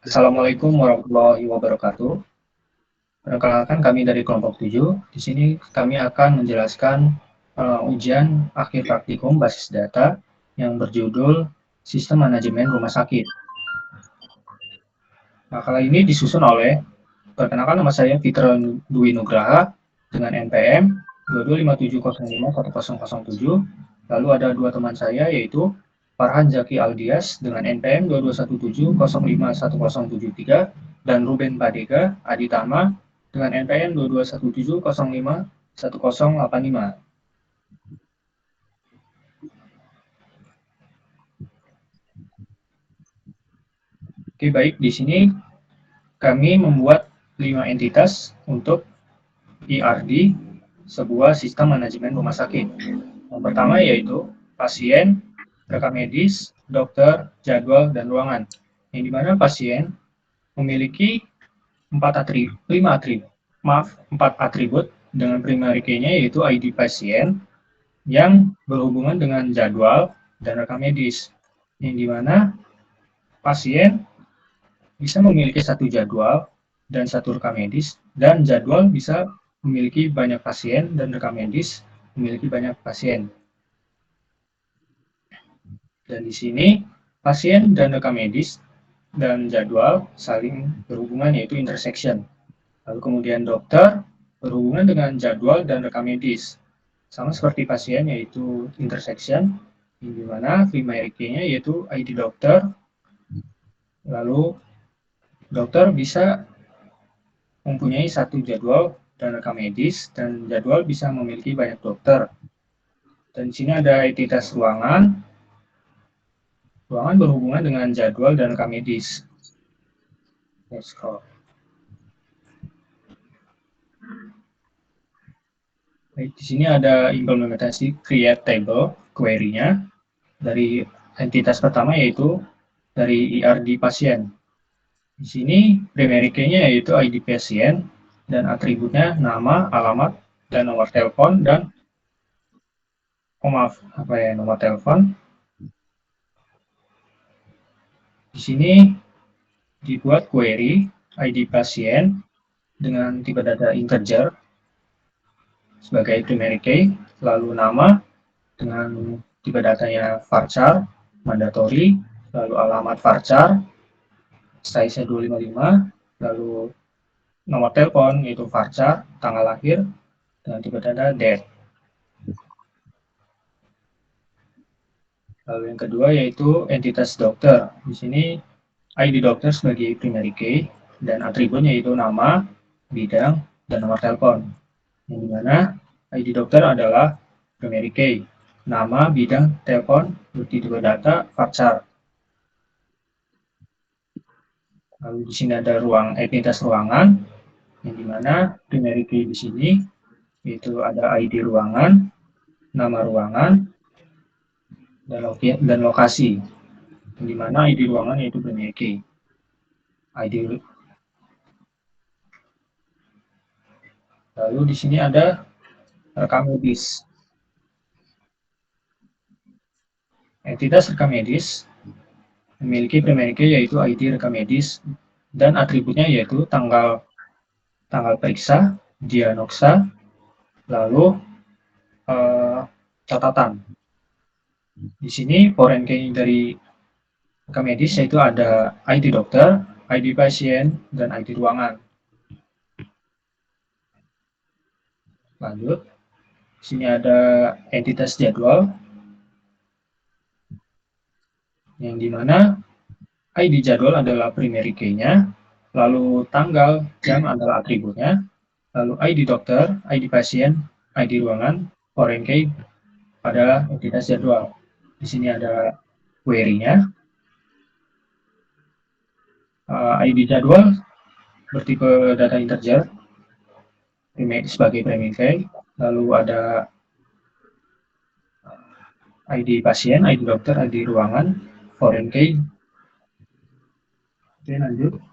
Assalamualaikum warahmatullahi wabarakatuh. Perkenalkan kami dari kelompok 7. Di sini kami akan menjelaskan ujian akhir praktikum basis data yang berjudul Sistem Manajemen Rumah Sakit. Nah, kali ini disusun oleh, perkenalkan nama saya Fitra Dwi Nugraha dengan NPM 225705107. Lalu ada dua teman saya yaitu Farhan Zaki Aldias dengan NPM 2217051073 dan Ruben Badega Aditama dengan NPM 2217051085. Oke, baik. Di sini kami membuat 5 entitas untuk ERD, sebuah sistem manajemen rumah sakit. Yang pertama yaitu pasien, rekam medis, dokter, jadwal, dan ruangan. Yang dimana pasien memiliki 4 atribut dengan primary key-nya yaitu ID pasien yang berhubungan dengan jadwal dan rekam medis. Yang dimana pasien bisa memiliki satu jadwal dan satu rekam medis, dan jadwal bisa memiliki banyak pasien dan rekam medis memiliki banyak pasien. Dan di sini pasien dan rekam medis dan jadwal saling berhubungan yaitu intersection. Lalu kemudian dokter berhubungan dengan jadwal dan rekam medis. Sama seperti pasien yaitu intersection, di mana primary key-nya yaitu ID dokter. Lalu dokter bisa mempunyai satu jadwal dan rekam medis, dan jadwal bisa memiliki banyak dokter. Dan di sini ada entitas ruangan. Ruangan berhubungan dengan jadwal dan rekam medis. Let's scroll. Baik, di sini ada implementasi create table query-nya dari entitas pertama yaitu dari ERD pasien. Di sini primary key-nya yaitu ID pasien dan atributnya nama, alamat, dan nomor telepon dan nomor telepon. Di sini dibuat query ID pasien dengan tipe data integer sebagai primary key, lalu nama dengan tipe datanya varchar, mandatory, lalu alamat varchar, size-nya 255, lalu nomor telepon yaitu varchar, tanggal lahir, dengan tipe data date. Lalu yang kedua yaitu entitas dokter. Di sini ID dokter sebagai primary key dan atributnya yaitu nama, bidang, dan nomor telepon. Yang dimana ID dokter adalah primary key, nama, bidang, telepon, bukti tipe data, varchar. Lalu di sini ada entitas ruangan, yang dimana primary key di sini itu ada ID ruangan, nama ruangan, dan lokasi. Yang dimana ID ruangan yaitu primary key. ID. Lalu di sini ada rekam medis. Entitas rekam medis memiliki primary key yaitu ID rekam medis dan atributnya yaitu tanggal periksa, diagnosa, lalu catatan. Di sini foreign key dari rekam medis yaitu ada ID dokter, ID pasien, dan ID ruangan. Lanjut, di sini ada entitas jadwal, yang dimana ID jadwal adalah primary key-nya, lalu tanggal, jam adalah atributnya, lalu ID dokter, ID pasien, ID ruangan, foreign key pada entitas jadwal. Di sini ada query-nya. ID jadwal bertipe data integer sebagai primary key, lalu ada ID pasien, ID dokter, ID ruangan, foreign key. Oke, lanjut.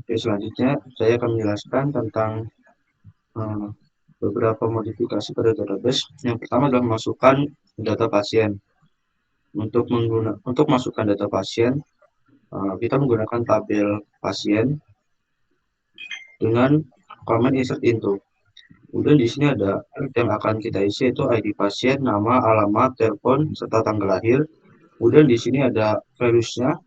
Oke, selanjutnya saya akan menjelaskan tentang beberapa modifikasi pada database. Yang pertama adalah memasukkan data pasien. Untuk masukkan data pasien, kita menggunakan tabel pasien dengan command insert into. Kemudian di sini ada yang akan kita isi itu ID pasien, nama, alamat, telepon, serta tanggal lahir. Kemudian di sini ada values-nya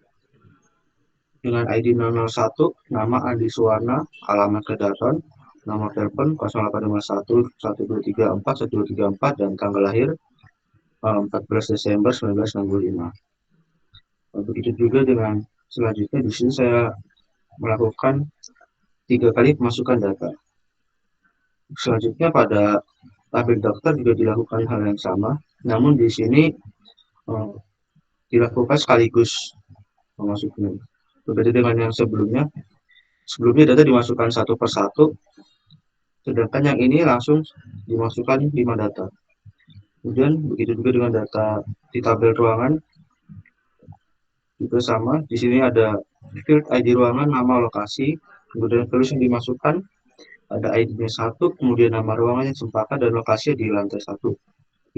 dengan ID 001, nama Andi Suwana, alamat Kedaton, nomor telepon 0851 1234 1234 dan tanggal lahir 14 Desember 1965. Begitu juga dengan selanjutnya di sini saya melakukan 3 kali pemasukan data. Selanjutnya pada tabel dokter juga dilakukan hal yang sama, namun di sini eh, dilakukan sekaligus memasukkan. Berbeda dengan yang sebelumnya data dimasukkan satu per satu, sedangkan yang ini langsung dimasukkan 5 data. Kemudian begitu juga dengan data di tabel ruangan juga sama. Di sini ada field ID ruangan, nama, lokasi, kemudian terus yang dimasukkan ada ID-nya 1, kemudian nama ruangannya cempaka dan lokasinya di lantai 1.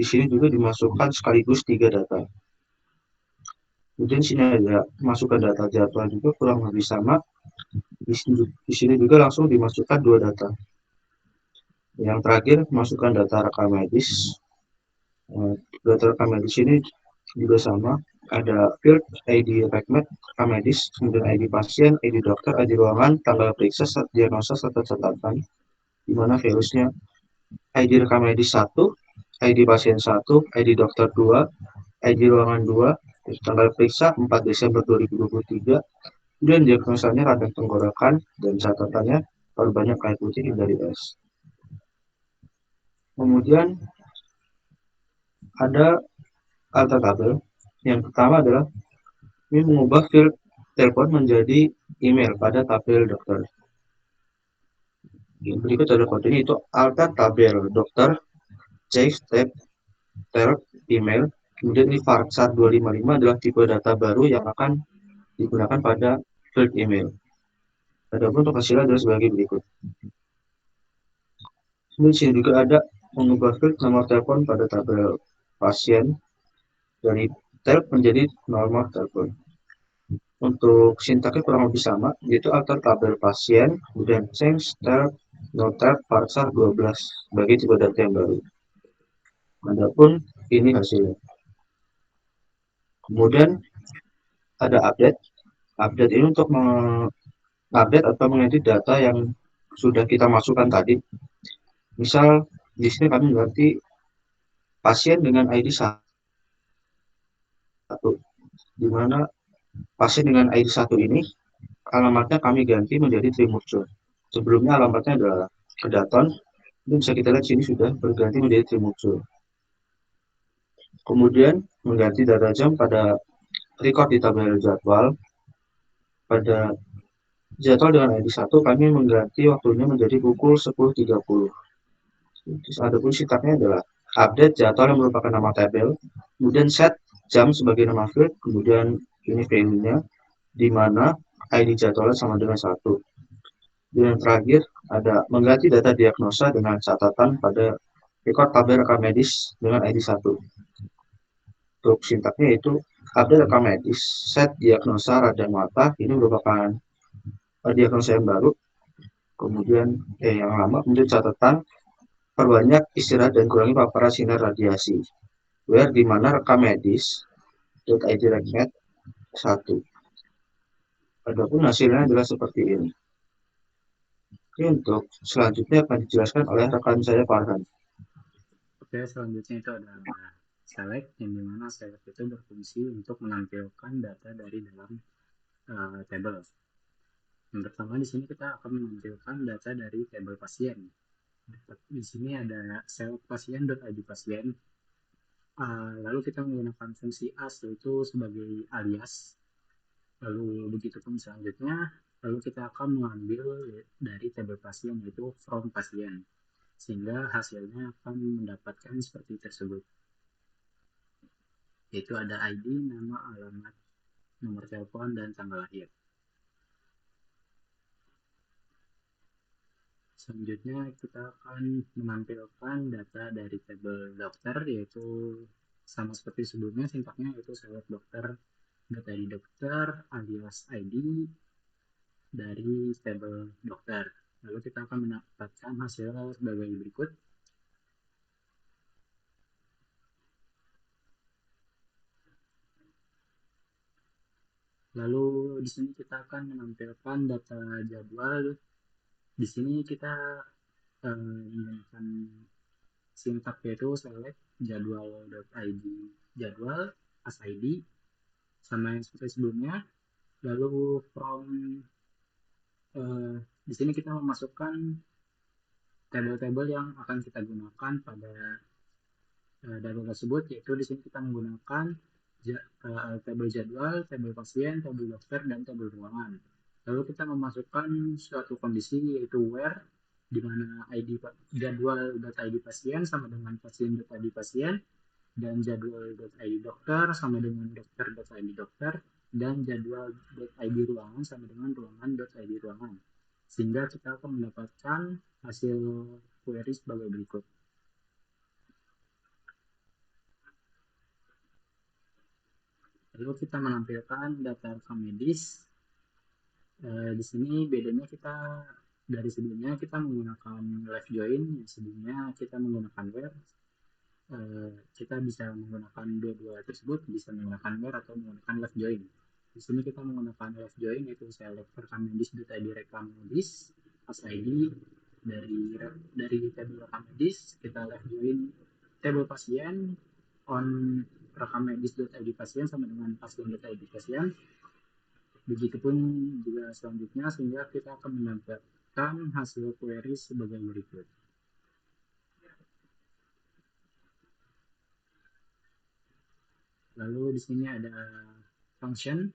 Di sini juga dimasukkan sekaligus 3 data. Kemudian di sini ada masukkan data jadwal juga kurang lebih sama. Di sini juga langsung dimasukkan 2 data. Yang terakhir masukkan data rekam medis. Data rekam medis ini juga sama. Ada field ID rekam medis, kemudian ID pasien, ID dokter, ID ruangan, tanggal periksa, diagnosa, serta catatan. Di mana values-nya ID rekam medis 1, ID pasien 1, ID dokter 2, ID ruangan 2, tanggal periksa 4 Desember 2023, kemudian diagnosanya radang tenggorokan, dan catatannya paru banyak air putih dari S. Kemudian ada alta tabel. Yang pertama adalah ini mengubah field telepon menjadi email pada tabel dokter. Berikut ada kodenya itu alta tabel dokter, change tab, tel, email. Kemudian ini varsar 255 adalah tipe data baru yang akan digunakan pada field email. Adapun untuk hasilnya adalah sebagai berikut. Di sini juga ada mengubah field nomor telepon pada tabel pasien dari tel menjadi nomor telepon. Untuk sintaknya kurang lebih sama, yaitu alter tabel pasien, kemudian change tel, notat, parsar 12 sebagai tipe data yang baru. Adapun ini hasilnya. Kemudian ada update. Update ini untuk mengupdate atau mengedit data yang sudah kita masukkan tadi. Misal di sini kami berarti pasien dengan ID 1, di mana pasien dengan ID 1 ini alamatnya kami ganti menjadi Trimurjo. Sebelumnya alamatnya adalah Kedaton, ini bisa kita lihat sini sudah berganti menjadi Trimurjo. Kemudian mengganti data jam pada record di tabel jadwal. Pada jadwal dengan ID 1 kami mengganti waktunya menjadi pukul 10.30. Terus adapun sintaknya adalah update jadwal yang merupakan nama tabel, kemudian set jam sebagai nama field, kemudian ini value-nya, di mana ID jadwalnya sama dengan 1. Dan yang terakhir ada mengganti data diagnosa dengan catatan pada record tabel rekam medis dengan ID 1. Untuk sintaknya itu update rekam medis, set diagnosa radang mata, ini merupakan diagnosa yang baru, kemudian yang lama, kemudian catatan perbanyak istirahat dan kurangi paparan sinar radiasi. Where di mana rekam medis .id rekmed 1. Adapun hasilnya adalah seperti ini. Oke, untuk selanjutnya akan dijelaskan oleh rekan saya Farhan. Oke, selanjutnya itu ada select, yang dimana select itu berfungsi untuk menampilkan data dari dalam table. Yang pertama di sini kita akan menampilkan data dari table pasien. Di sini ada select pasien.id pasien. Lalu kita menggunakan fungsi as yaitu sebagai alias. Lalu begitu pun selanjutnya, lalu kita akan mengambil dari tabel pasien yaitu from pasien, sehingga hasilnya akan mendapatkan seperti tersebut, yaitu ada ID, nama, alamat, nomor telepon, dan tanggal lahir. Selanjutnya kita akan menampilkan data dari tabel dokter, yaitu sama seperti sebelumnya sintaknya, yaitu select dokter data di dokter alias ID dari tabel dokter. Lalu kita akan mendapatkan hasil sebagai berikut. Lalu di sini kita akan menampilkan data jadwal. Di sini kita menggunakan sintak yaitu select jadwal.id jadwal as ID sama yang seperti sebelumnya. Lalu from di sini kita memasukkan tabel-tabel yang akan kita gunakan pada data tersebut, yaitu di sini kita menggunakan tabel jadwal, tabel pasien, tabel dokter, dan tabel ruangan. Lalu kita memasukkan suatu kondisi yaitu where, di mana ID jadwal.id pasien sama dengan pasien.id pasien, dan jadwal.id dokter sama dengan dokter.id dokter, dan jadwal.id ruangan sama dengan ruangan.id ruangan. Sehingga kita akan mendapatkan hasil query sebagai berikut. Lalu kita menampilkan data rekam medis. Di sini bedanya kita dari sebelumnya kita menggunakan live join, yang sebelumnya kita menggunakan where. Kita bisa menggunakan dua tersebut, bisa menggunakan where atau menggunakan live join. Di sini kita menggunakan live join, yaitu select rekam medis.id rekam medis as ID dari tabel rekam medis, kita live join tabel pasien on rekam medis.id pasien sama dengan pasien.id pasien. Begitupun juga selanjutnya, sehingga kita akan mendapatkan hasil query sebagai berikut. Lalu di sini ada function.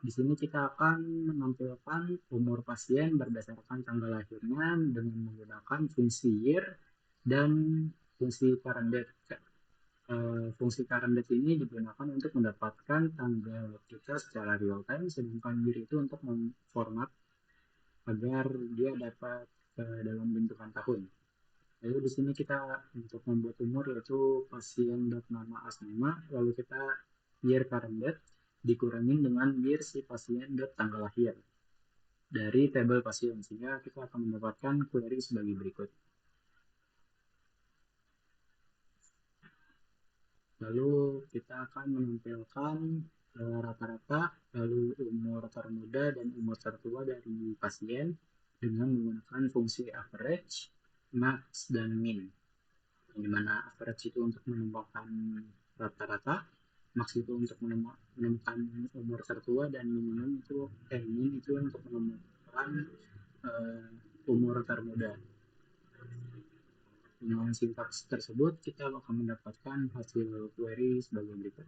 Di sini kita akan menampilkan umur pasien berdasarkan tanggal lahirnya dengan menggunakan fungsi year dan fungsi current date. Fungsi current date ini digunakan untuk mendapatkan tanggal kita secara real time, sedangkan year itu untuk memformat agar dia dapat ke dalam bentukan tahun. Lalu di sini kita untuk membuat umur yaitu pasien.nama as nama, lalu kita year current date dikurangin dengan year si pasien tanggal lahir dari tabel pasien, sehingga kita akan mendapatkan query sebagai berikut. Lalu kita akan menampilkan rata-rata, lalu umur termuda dan umur tertua dari pasien dengan menggunakan fungsi average, max, dan min. Di mana average itu untuk menemukan rata-rata, max itu untuk menemukan umur tertua, dan min itu untuk menemukan umur termuda. Dengan sintaks tersebut kita akan mendapatkan hasil query sebagai berikut.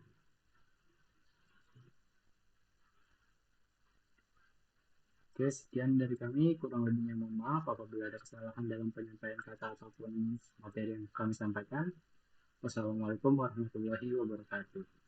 Oke, sekian dari kami. Kurang lebihnya mohon maaf apabila ada kesalahan dalam penyampaian kata ataupun materi yang kami sampaikan. Wassalamualaikum warahmatullahi wabarakatuh.